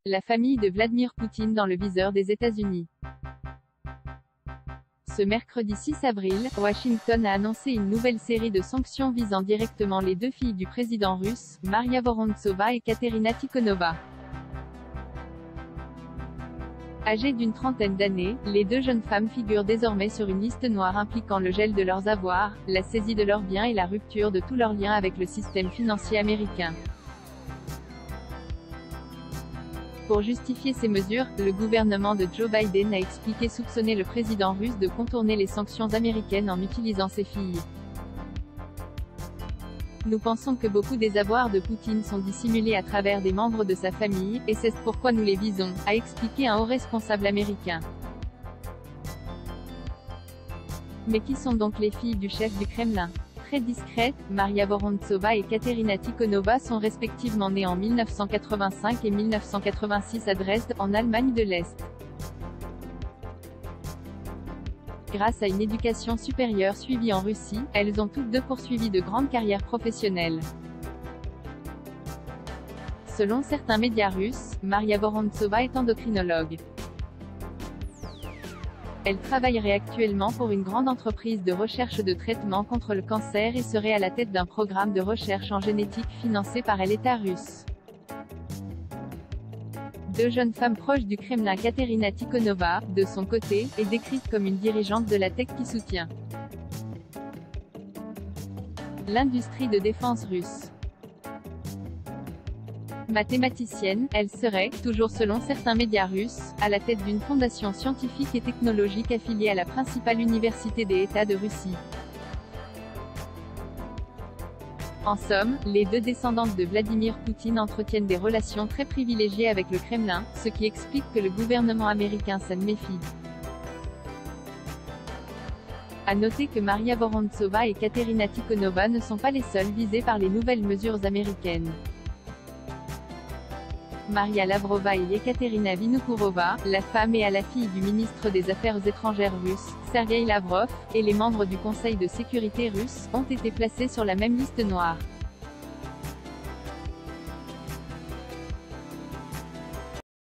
la famille de Vladimir Poutine dans le viseur des États-Unis. Ce mercredi 6 avril, Washington a annoncé une nouvelle série de sanctions visant directement les deux filles du président russe, Maria Vorontsova et Katerina Tikhonova. Âgées d'une trentaine d'années, les deux jeunes femmes figurent désormais sur une liste noire impliquant le gel de leurs avoirs, la saisie de leurs biens et la rupture de tous leurs liens avec le système financier américain. Pour justifier ces mesures, le gouvernement de Joe Biden a expliqué soupçonner le président russe de contourner les sanctions américaines en utilisant ses filles. Nous pensons que beaucoup des avoirs de Poutine sont dissimulés à travers des membres de sa famille, et c'est pourquoi nous les visons, a expliqué un haut responsable américain. Mais qui sont donc les filles du chef du Kremlin? Très discrètes, Maria Vorontsova et Katerina Tikhonova sont respectivement nées en 1985 et 1986 à Dresde, en Allemagne de l'Est. Grâce à une éducation supérieure suivie en Russie, elles ont toutes deux poursuivi de grandes carrières professionnelles. Selon certains médias russes, Maria Vorontsova est endocrinologue. Elle travaillerait actuellement pour une grande entreprise de recherche de traitement contre le cancer et serait à la tête d'un programme de recherche en génétique financé par l'État russe. Deux jeunes femmes proches du Kremlin, Katerina Tikhonova, de son côté, est décrite comme une dirigeante de la tech qui soutient l'industrie de défense russe. Mathématicienne, elle serait, toujours selon certains médias russes, à la tête d'une fondation scientifique et technologique affiliée à la principale université des États de Russie. En somme, les deux descendantes de Vladimir Poutine entretiennent des relations très privilégiées avec le Kremlin, ce qui explique que le gouvernement américain s'en méfie. À noter que Maria Vorontsova et Katerina Tikhonova ne sont pas les seules visées par les nouvelles mesures américaines. Maria Lavrova et Ekaterina Vinokourova, la femme et la fille du ministre des Affaires étrangères russe, Sergueï Lavrov, et les membres du Conseil de sécurité russe, ont été placés sur la même liste noire.